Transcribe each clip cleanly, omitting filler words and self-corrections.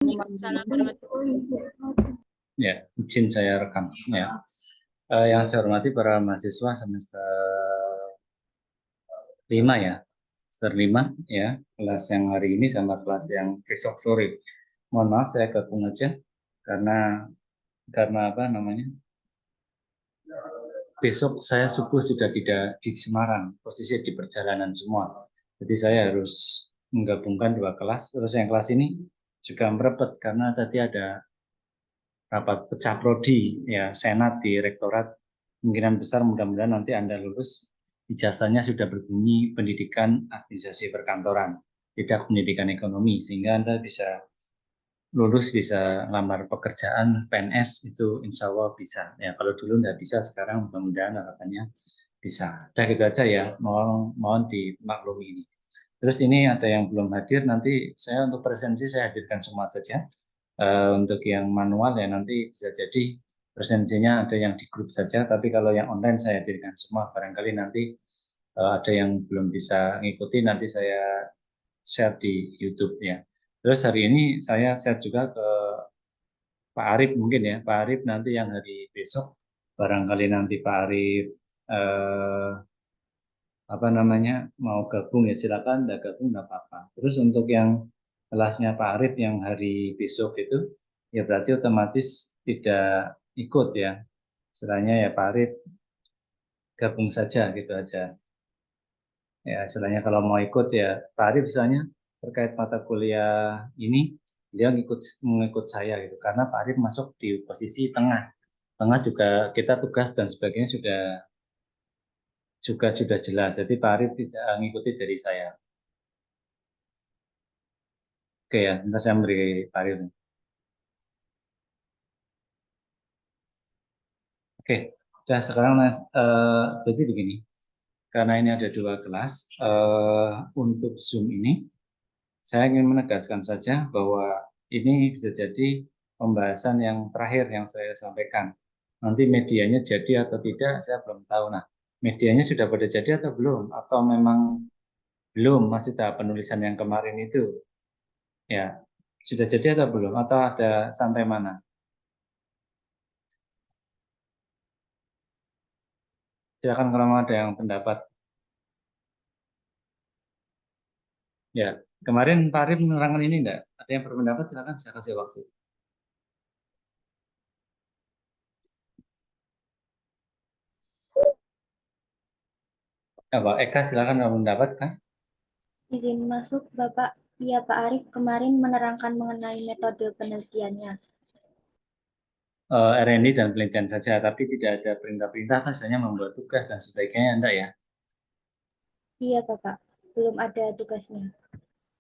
Salam warahmatullahi Ya, izin saya rekam. Ya, yang saya hormati para mahasiswa semester 5 ya, semester 5 ya, kelas yang hari ini sama kelas yang besok sore. Mohon maaf saya gabung aja karena apa namanya? Besok saya subuh sudah tidak di Semarang, posisi di perjalanan semua. Jadi saya harus menggabungkan dua kelas. Terus yang kelas ini juga merepet karena tadi ada rapat pecah prodi ya senat di rektorat. Kemungkinan besar mudah-mudahan nanti Anda lulus ijazahnya sudah berbunyi pendidikan administrasi perkantoran, tidak pendidikan ekonomi, sehingga Anda bisa lulus, bisa lamar pekerjaan PNS itu insya Allah bisa. Ya kalau dulu nggak bisa, sekarang mudah-mudahan harapannya bisa. Udah gitu aja ya, mohon dimaklumi ini. Terus ini ada yang belum hadir, nanti saya untuk presensi saya hadirkan semua saja. Untuk yang manual ya nanti bisa jadi presensinya ada yang di grup saja, tapi kalau yang online saya hadirkan semua. Barangkali nanti ada yang belum bisa ngikuti, nanti saya share di YouTube ya. Terus hari ini saya share juga ke Pak Arif mungkin ya, Pak Arif nanti yang hari besok, barangkali nanti Pak Arif eh, apa namanya mau gabung ya silakan, nggak gabung nggak apa-apa. Terus untuk yang kelasnya Pak Arif yang hari besok itu ya berarti otomatis tidak ikut ya. Istilahnya ya Pak Arif gabung saja gitu aja. Ya istilahnya kalau mau ikut ya Pak Arif istilahnya terkait mata kuliah ini dia mengikut saya gitu karena Pak Arif masuk di posisi tengah. Tengah juga kita tugas dan sebagainya juga sudah jelas. Jadi Pak Arif tidak mengikuti dari saya. Oke ya, nanti saya beri Pak Arif. Oke, nah sekarang jadi begini, karena ini ada dua kelas, untuk Zoom ini, saya ingin menegaskan saja bahwa ini bisa jadi pembahasan yang terakhir yang saya sampaikan. Nanti medianya jadi atau tidak, saya belum tahu. Nah, medianya sudah pada jadi atau belum? Atau memang belum, masih tahap penulisan yang kemarin itu? Ya, sudah jadi atau belum? Atau ada sampai mana? Silakan kalau mau ada yang pendapat. Ya, kemarin Pak Arif menerangkan ini enggak? Ada yang berpendapat, silakan saya kasih waktu. Ya, Pak Eka, silakan kalau pendapat kan? Izin masuk, Bapak. Iya, Pak Arif kemarin menerangkan mengenai metode penelitiannya. R&D dan penelitian saja, tapi tidak ada perintah-perintah, misalnya membuat tugas dan sebagainya, enggak ya? Iya, Bapak. Belum ada tugasnya.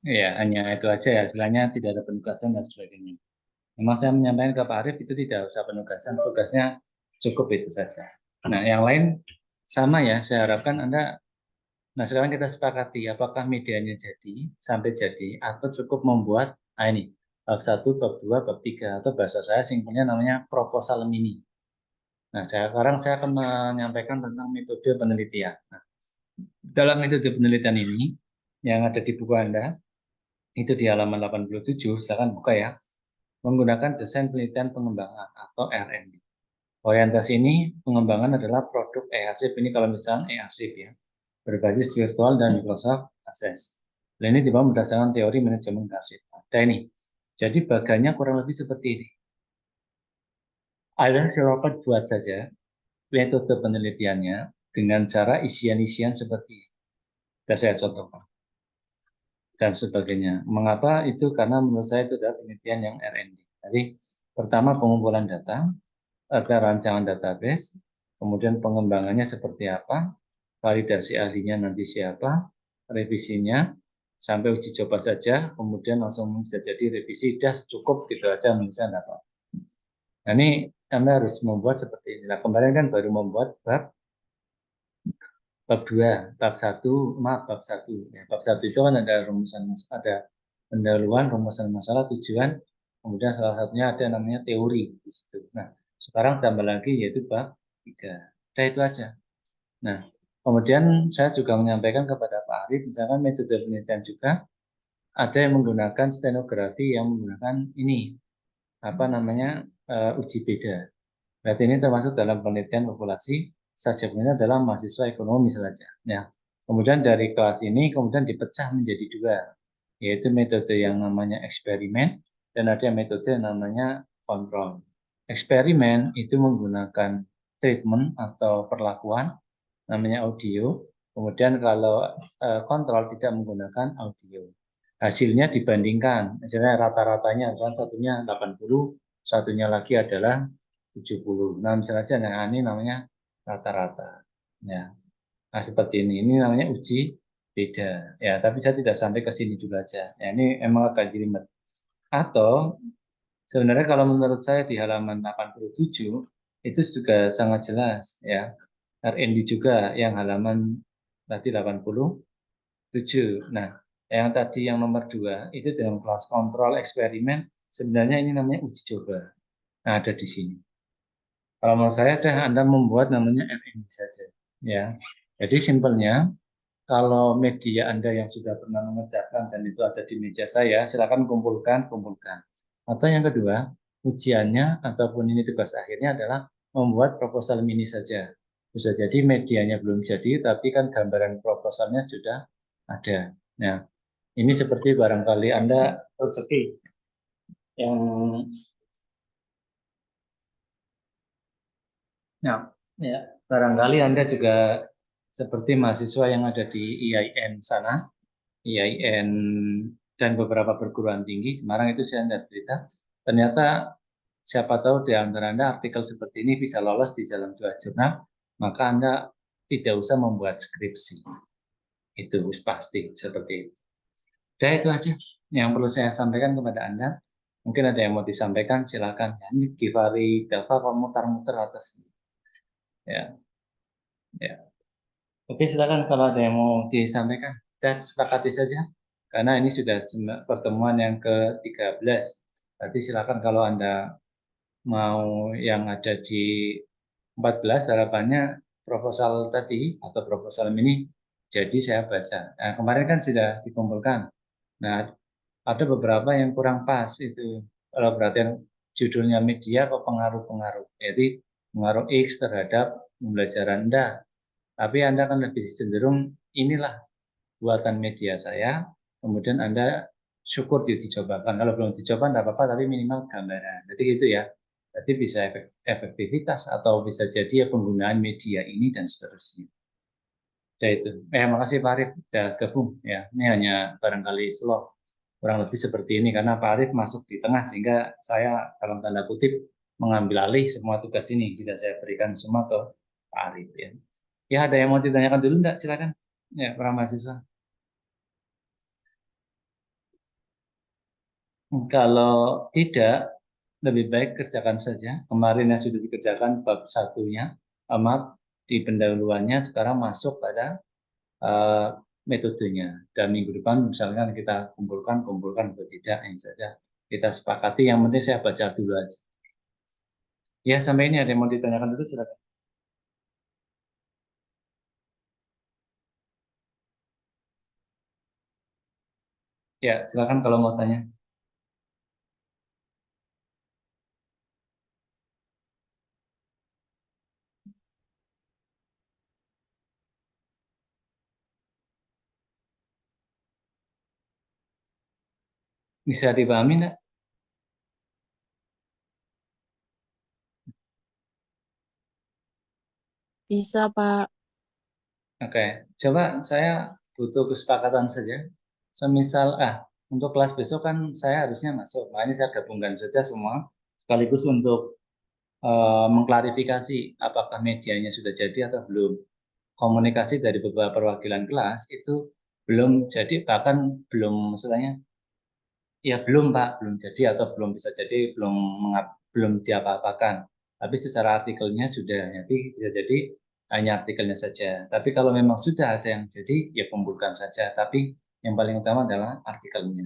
Ya, hanya itu aja ya, sebenarnya tidak ada penugasan dan sebagainya. Memang saya menyampaikan ke Pak Arif itu tidak usah penugasan, tugasnya cukup itu saja. Nah, yang lain sama ya, saya harapkan Anda, nah sekarang kita sepakati apakah medianya jadi, sampai jadi, atau cukup membuat, ini, bab 1, bab 2, bab 3, atau bahasa saya simpelnya namanya proposal mini. Nah, sekarang saya akan menyampaikan tentang metode penelitian. Nah, dalam metode penelitian ini, yang ada di buku Anda, itu di halaman 87, silakan buka ya, menggunakan desain penelitian pengembangan atau R&D. Orientasi ini pengembangan adalah produk e-arsip, ini kalau misalnya e-arsip ya, berbasis virtual dan Microsoft Access. Dan ini dibangun berdasarkan teori manajemen arsip. Nah, ini. Jadi bagannya kurang lebih seperti ini. Ada silakan buat saja metode penelitiannya dengan cara isian-isian seperti ini. Sudah saya contohkan dan sebagainya. Mengapa itu? Karena menurut saya itu adalah penelitian yang R&D. Jadi pertama pengumpulan data, ada rancangan database, kemudian pengembangannya seperti apa, validasi ahlinya nanti siapa, revisinya, sampai uji coba saja, kemudian langsung bisa jadi revisi, dah cukup gitu aja misalnya apa. Nah ini Anda harus membuat seperti ini. Nah kemarin kan baru membuat bab 2, bab 1, maaf bab 1. Ya, bab 1 itu kan ada rumusan, ada pendahuluan, rumusan masalah, tujuan, kemudian salah satunya ada namanya teori di situ. Nah, sekarang tambah lagi yaitu bab 3. Nah, itu aja. Nah, kemudian saya juga menyampaikan kepada Pak Arif, misalkan metode penelitian juga, ada yang menggunakan stenografi yang menggunakan ini apa namanya uji beda. Berarti ini termasuk dalam penelitian populasi subjeknya adalah mahasiswa ekonomi saja. Ya. Kemudian dari kelas ini kemudian dipecah menjadi dua, yaitu metode yang namanya eksperimen dan ada metode yang namanya kontrol. Eksperimen itu menggunakan treatment atau perlakuan namanya audio. Kemudian kalau kontrol tidak menggunakan audio. Hasilnya dibandingkan, misalnya rata-ratanya kan satunya 80, satunya lagi adalah 70. Nah, misalnya aja, nah ini namanya rata-rata. Ya. Nah, seperti ini. Ini namanya uji beda. Ya, tapi saya tidak sampai ke sini juga aja. Ya, ini emang agak jelimet. Atau sebenarnya kalau menurut saya di halaman 87 itu juga sangat jelas ya. RND juga yang halaman tadi 87. Nah, yang tadi yang nomor 2 itu dalam kelas kontrol eksperimen sebenarnya ini namanya uji coba. Nah, ada di sini. Kalau menurut saya Anda membuat namanya RND saja ya. Jadi simpelnya kalau media Anda yang sudah pernah mengerjakan dan itu ada di meja saya, silakan kumpulkan. Atau yang kedua, ujiannya ataupun ini tugas akhirnya adalah membuat proposal mini saja. Bisa jadi medianya belum jadi, tapi kan gambaran proposalnya sudah ada. Nah, ini seperti barangkali Anda rezeki yang, ya, ya, barangkali Anda juga seperti mahasiswa yang ada di IAIN sana, IAIN dan beberapa perguruan tinggi Semarang itu saya tidak berita. Ternyata siapa tahu di antara Anda artikel seperti ini bisa lolos di dalam 2 jurnal, maka Anda tidak usah membuat skripsi. Itu pasti seperti itu. Udah itu aja yang perlu saya sampaikan kepada Anda. Mungkin ada yang mau disampaikan, silakan. Ini Givari Dava kok mutar-mutar atas. Ya, ya. Oke, silakan kalau ada yang mau disampaikan. Kita sepakati saja, karena ini sudah pertemuan yang ke-13. Berarti silakan kalau Anda mau yang ada di 14, harapannya proposal tadi atau proposal ini jadi saya baca. Nah, kemarin kan sudah dikumpulkan. Nah, ada beberapa yang kurang pas itu. Kalau perhatian judulnya media atau pengaruh-pengaruh. Jadi pengaruh X terhadap pembelajaran Anda. Tapi Anda kan lebih cenderung inilah buatan media saya, kemudian Anda syukur dicobakan. Kalau belum dicoba tidak apa-apa, tapi minimal gambaran. Jadi gitu ya. Jadi bisa efektivitas atau bisa jadi ya penggunaan media ini dan seterusnya. Ya itu. Makasih Pak Arif sudah gabung ya. Ini hanya barangkali slow kurang lebih seperti ini karena Pak Arif masuk di tengah sehingga saya dalam tanda kutip mengambil alih semua tugas ini. Tidak saya berikan semua ke Pak Arif ya. Ya ada yang mau ditanyakan dulu enggak? Silakan. Ya, para mahasiswa. Kalau tidak, lebih baik kerjakan saja. Kemarin yang sudah dikerjakan bab satunya, maaf, di pendahuluannya sekarang masuk pada uh, metodenya. Dan minggu depan misalkan kita kumpulkan atau tidak, ini saja kita sepakati. Yang penting saya baca dulu aja. Ya, sampai ini ada yang mau ditanyakan dulu, silakan. Ya, silakan kalau mau tanya. Bisa dipahami enggak? Bisa, Pak. Oke, coba saya butuh kesepakatan saja. Semisal, untuk kelas besok kan saya harusnya masuk, makanya saya gabungkan saja semua, sekaligus untuk mengklarifikasi apakah medianya sudah jadi atau belum. Komunikasi dari beberapa perwakilan kelas itu belum jadi, bahkan belum, maksudnya, ya belum Pak, belum jadi atau belum bisa jadi, belum diapa-apakan. Tapi secara artikelnya sudah, jadi bisa jadi hanya artikelnya saja. Tapi kalau memang sudah ada yang jadi, ya kumpulkan saja. Tapi yang paling utama adalah artikelnya.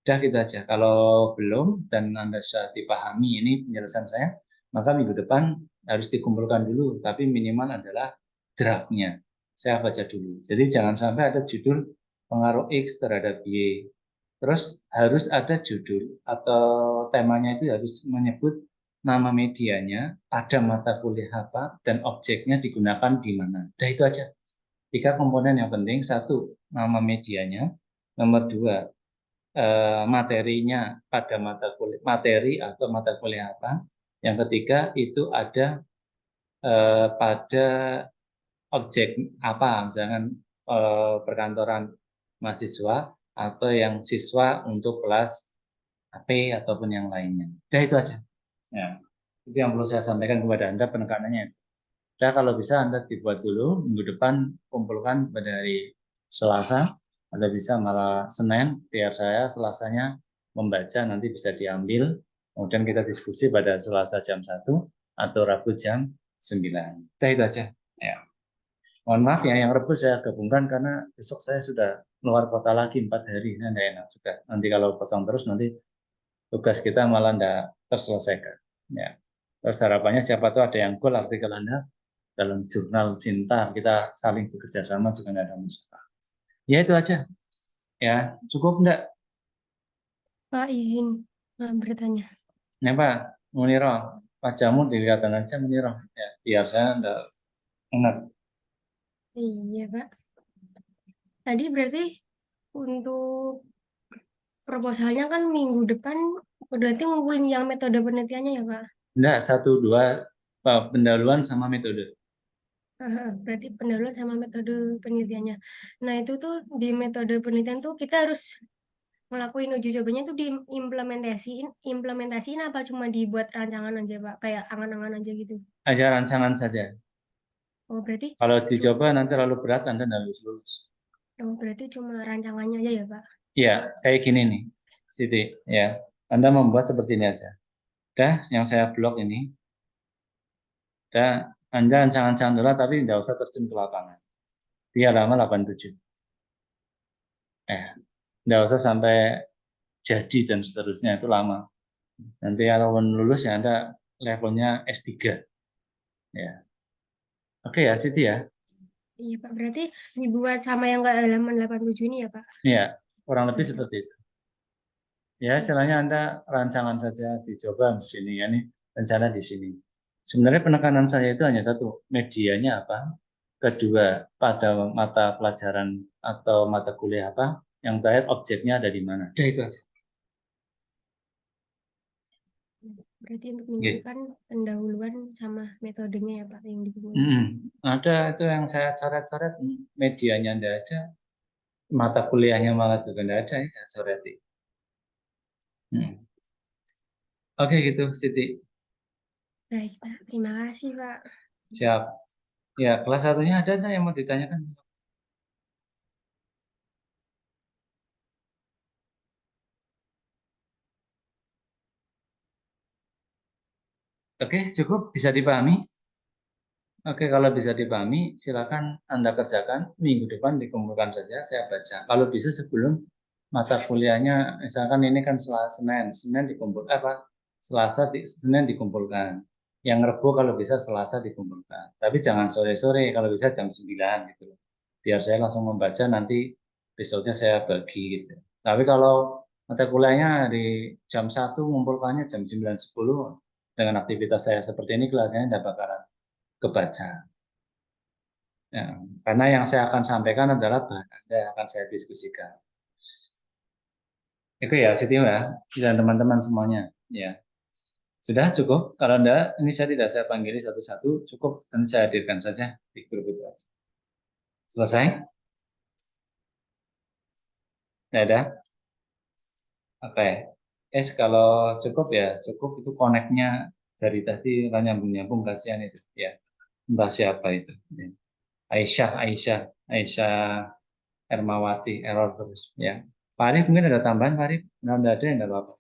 Udah gitu aja. Kalau belum dan Anda sudah dipahami ini penjelasan saya, maka minggu depan harus dikumpulkan dulu. Tapi minimal adalah draftnya. Saya baca dulu. Jadi jangan sampai ada judul pengaruh X terhadap Y. Terus harus ada judul atau temanya itu harus menyebut nama medianya, pada mata kuliah apa, dan objeknya digunakan di mana. Udah itu aja. 3 komponen yang penting. 1, nama medianya. Nomor 2, materinya pada mata kuliah, materi atau mata kuliah apa. Yang ketiga itu ada pada objek apa, misalkan perkantoran mahasiswa atau yang siswa untuk kelas AP ataupun yang lainnya. Udah itu aja. Ya, itu yang perlu saya sampaikan kepada Anda penekanannya. Udah kalau bisa Anda dibuat dulu, minggu depan kumpulkan pada hari Selasa, Anda bisa malah Senin, biar saya Selasanya membaca nanti bisa diambil, kemudian kita diskusi pada Selasa jam 1 atau Rabu jam 9. Udah itu aja. Ya. Mohon maaf ya, yang Rabu saya gabungkan karena besok saya sudah keluar kota lagi 4 hari, nah, enggak enak juga. Nanti kalau kosong terus nanti tugas kita malah tidak terselesaikan. Ya. Terus harapannya siapa tahu ada yang goal artikel Anda dalam jurnal cinta, kita saling bekerja sama juga tidak ada masalah. Ya itu aja. Ya, cukup enggak? Pak izin bertanya. Ya Pak, Muniro, wajahmu dilihatkan aja Muniro. Ya, biar saya enggak ingat. Iya Pak. Tadi berarti untuk proposalnya kan minggu depan berarti ngumpulin yang metode penelitiannya ya Pak? Enggak, 1, 2, pendahuluan sama metode. Berarti pendahuluan sama metode penelitiannya. Nah itu tuh di metode penelitian tuh kita harus ngelakuin uji cobanya tuh implementasiin apa cuma dibuat rancangan aja Pak? Kayak angan-angan aja gitu. Aja rancangan saja. Oh berarti Kalau dicoba nanti lalu berat Anda harus lulus. cuma rancangannya aja ya Pak? Ya, kayak gini nih, Siti. Ya, Anda membuat seperti ini aja. Dah, yang saya blok ini, dah, Anda rancangan-rancangan dulu, tapi tidak usah terjun ke lapangan. Di halaman 87. Tidak usah sampai jadi dan seterusnya, itu lama. Nanti kalau lulus ya Anda levelnya S3. Ya. Oke ya, Siti ya. Iya Pak, berarti dibuat sama yang nggak halaman 87 ini ya Pak? Ya, kurang lebih Baik, Pak. seperti itu. Ya, istilahnya Anda rancangan saja dicoba di sini ya, nih rencana di sini. Sebenarnya penekanan saya itu hanya satu, medianya apa? Kedua, pada mata pelajaran atau mata kuliah apa? Yang terakhir, objeknya ada di mana? Udah itu aja. Berarti untuk minggu Oke. depan pendahuluan sama metodenya ya Pak yang dikumpulkan. Ada itu yang saya coret-coret, medianya tidak ada, mata kuliahnya malah juga tidak ada, ya, saya coreti. Oke gitu, Siti. Baik Pak, terima kasih Pak. Siap. Ya, kelas satunya ada yang mau ditanyakan? Oke, cukup bisa dipahami. Oke, kalau bisa dipahami, silakan Anda kerjakan. Minggu depan dikumpulkan saja, saya baca. Kalau bisa sebelum mata kuliahnya, misalkan ini kan Senin dikumpul apa? Senin dikumpulkan. Yang Rebo kalau bisa Selasa dikumpulkan. Tapi jangan sore-sore, kalau bisa jam 9 gitu. Biar saya langsung membaca, nanti besoknya saya bagi gitu. Tapi kalau mata kuliahnya di jam 1, ngumpulkannya jam 9.10, dengan aktivitas saya seperti ini kelihatannya tidak bakalan kebaca. Ya, karena yang saya akan sampaikan adalah bahan Anda yang akan saya diskusikan. Itu ya, Siti ya, dan teman-teman semuanya. Ya, sudah cukup. Kalau Anda, ini saya tidak saya panggili satu-satu, cukup. Nanti saya hadirkan saja di grup itu. Selesai? Tidak ada? Apa ya? Kalau cukup ya, cukup itu koneknya dari tadi nyambung-nyambung, kasihan itu. Ya, entah siapa itu. Ya. Aisyah Ermawati, error terus. Ya. Pak Arif mungkin ada tambahan, Pak Arif? Nah, tidak ada, tidak apa-apa.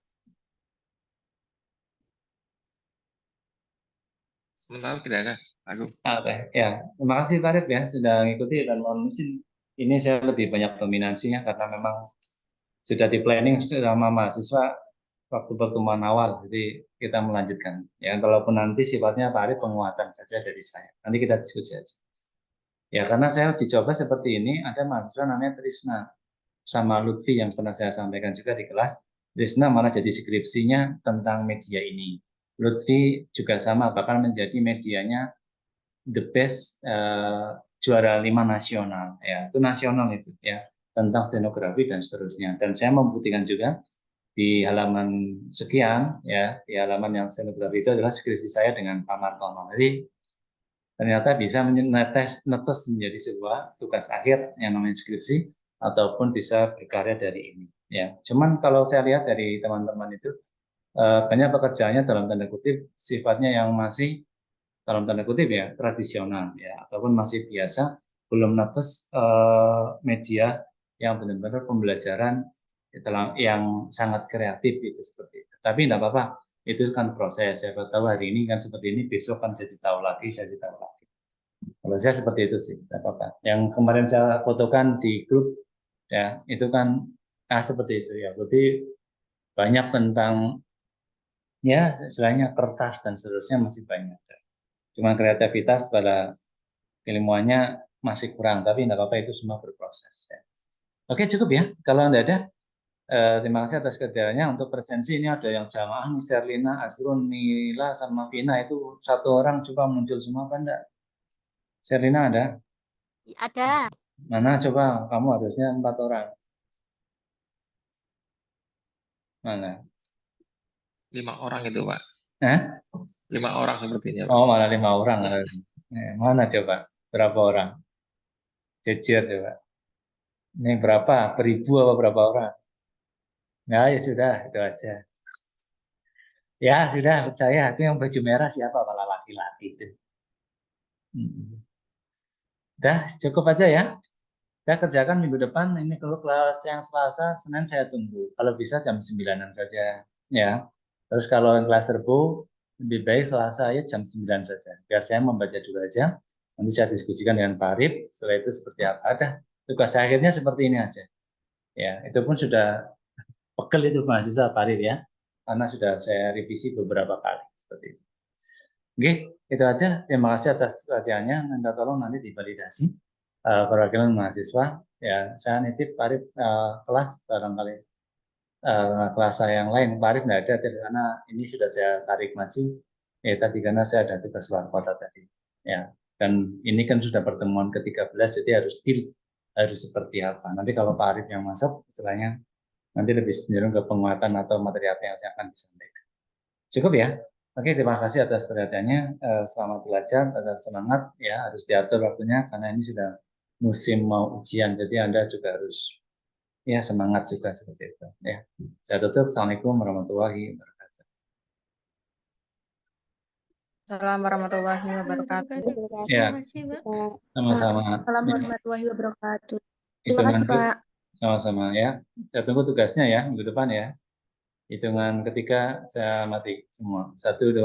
Sementara tidak ada, Aku. Oke, ya. Terima kasih Pak Arif ya sudah mengikuti, dan mohon izin ini saya lebih banyak dominansinya karena memang sudah di planning sama mahasiswa waktu pertemuan awal, jadi kita melanjutkan. Ya, kalaupun nanti sifatnya Pak Arif penguatan saja dari saya. Nanti kita diskusi aja. Ya, karena saya uji coba seperti ini, ada mahasiswa namanya Trisna. sama Lutfi yang pernah saya sampaikan juga di kelas. Risna malah jadi skripsinya tentang media ini. Lutfi juga sama, bahkan menjadi medianya the best juara 5 nasional, ya itu nasional itu ya, tentang stenografi dan seterusnya. Dan saya membuktikan juga di halaman sekian ya, di halaman yang stenografi itu adalah skripsi saya dengan Pak Martono. Jadi ternyata bisa netes menjadi sebuah tugas akhir yang namanya skripsi, ataupun bisa berkarya dari ini ya. Cuman kalau saya lihat dari teman-teman itu banyak pekerjaannya dalam tanda kutip sifatnya yang masih dalam tanda kutip ya tradisional ya, ataupun masih biasa, belum netes media yang benar-benar pembelajaran yang sangat kreatif itu seperti itu. Tapi tidak apa-apa, itu kan proses. Siapa tahu hari ini kan seperti ini, besok kan jadi tahu lagi, jadi tahu lagi. Kalau saya seperti itu sih, tidak apa-apa. Yang kemarin saya fotokan di grup ya, itu kan seperti itu ya. Berarti banyak tentang ya istilahnya kertas dan seterusnya masih banyak. Cuma kreativitas pada ilmuannya masih kurang, tapi tidak apa-apa, itu semua berproses. Ya. Oke, cukup ya. Kalau tidak ada, terima kasih atas kerjanya. Untuk presensi ini ada yang jamaah, nih, Serlina, Azrun, Nila, sama Vina, itu satu orang coba muncul semua apa enggak? Serlina ada? Ada. Mana coba, kamu harusnya 4 orang. Mana? 5 orang itu, Pak. 5 orang sepertinya, Pak. Oh, malah 5 orang. Mana coba? Berapa orang? Jejer coba. Ini berapa? Beribu apa berapa orang? Nah, ya sudah, itu aja. Ya, sudah, percaya. Itu yang baju merah siapa? Malah laki-laki itu. Udah, cukup aja ya. Saya kerjakan minggu depan. Ini kalau kelas yang Selasa, Senin saya tunggu. Kalau bisa jam 9-an saja. Ya. Terus kalau yang kelas Rebo, lebih baik Selasa ya jam 9 saja. Biar saya membaca dulu aja. Nanti saya diskusikan dengan Pak Arif. Setelah itu seperti apa. Ada. Tugas akhirnya seperti ini aja. Ya, itu pun sudah pegel itu mahasiswa Pak Arif ya. Karena sudah saya revisi beberapa kali. Seperti itu. Oke, itu aja. Terima kasih atas perhatiannya. Minta tolong nanti divalidasi perwakilan mahasiswa. Ya, saya nitip Pak Arif kelas barangkali kelas saya yang lain. Pak Arif tidak ada karena ini sudah saya tarik maju. Ya tadi karena saya ada tugas luar kota tadi. Ya, dan ini kan sudah pertemuan ke-13, jadi harus deal harus seperti apa. Nanti kalau Pak Arif yang masuk, istilahnya nanti lebih cenderung ke penguatan atau materi apa yang saya akan disampaikan. Cukup ya. Oke, terima kasih atas perhatiannya. Selamat belajar, tetap semangat ya. Harus diatur waktunya karena ini sudah musim mau ujian, jadi Anda juga harus ya semangat juga seperti itu. Ya, saya tutup. Assalamualaikum warahmatullahi wabarakatuh. Assalamualaikum warahmatullahi wabarakatuh. Ya. Terima kasih, Pak. Sama-sama. Assalamualaikum warahmatullahi wabarakatuh. Terima kasih, Pak. Sama-sama ya. Saya tunggu tugasnya ya minggu depan ya. Hitungan ketiga saya mati semua. 1, 2,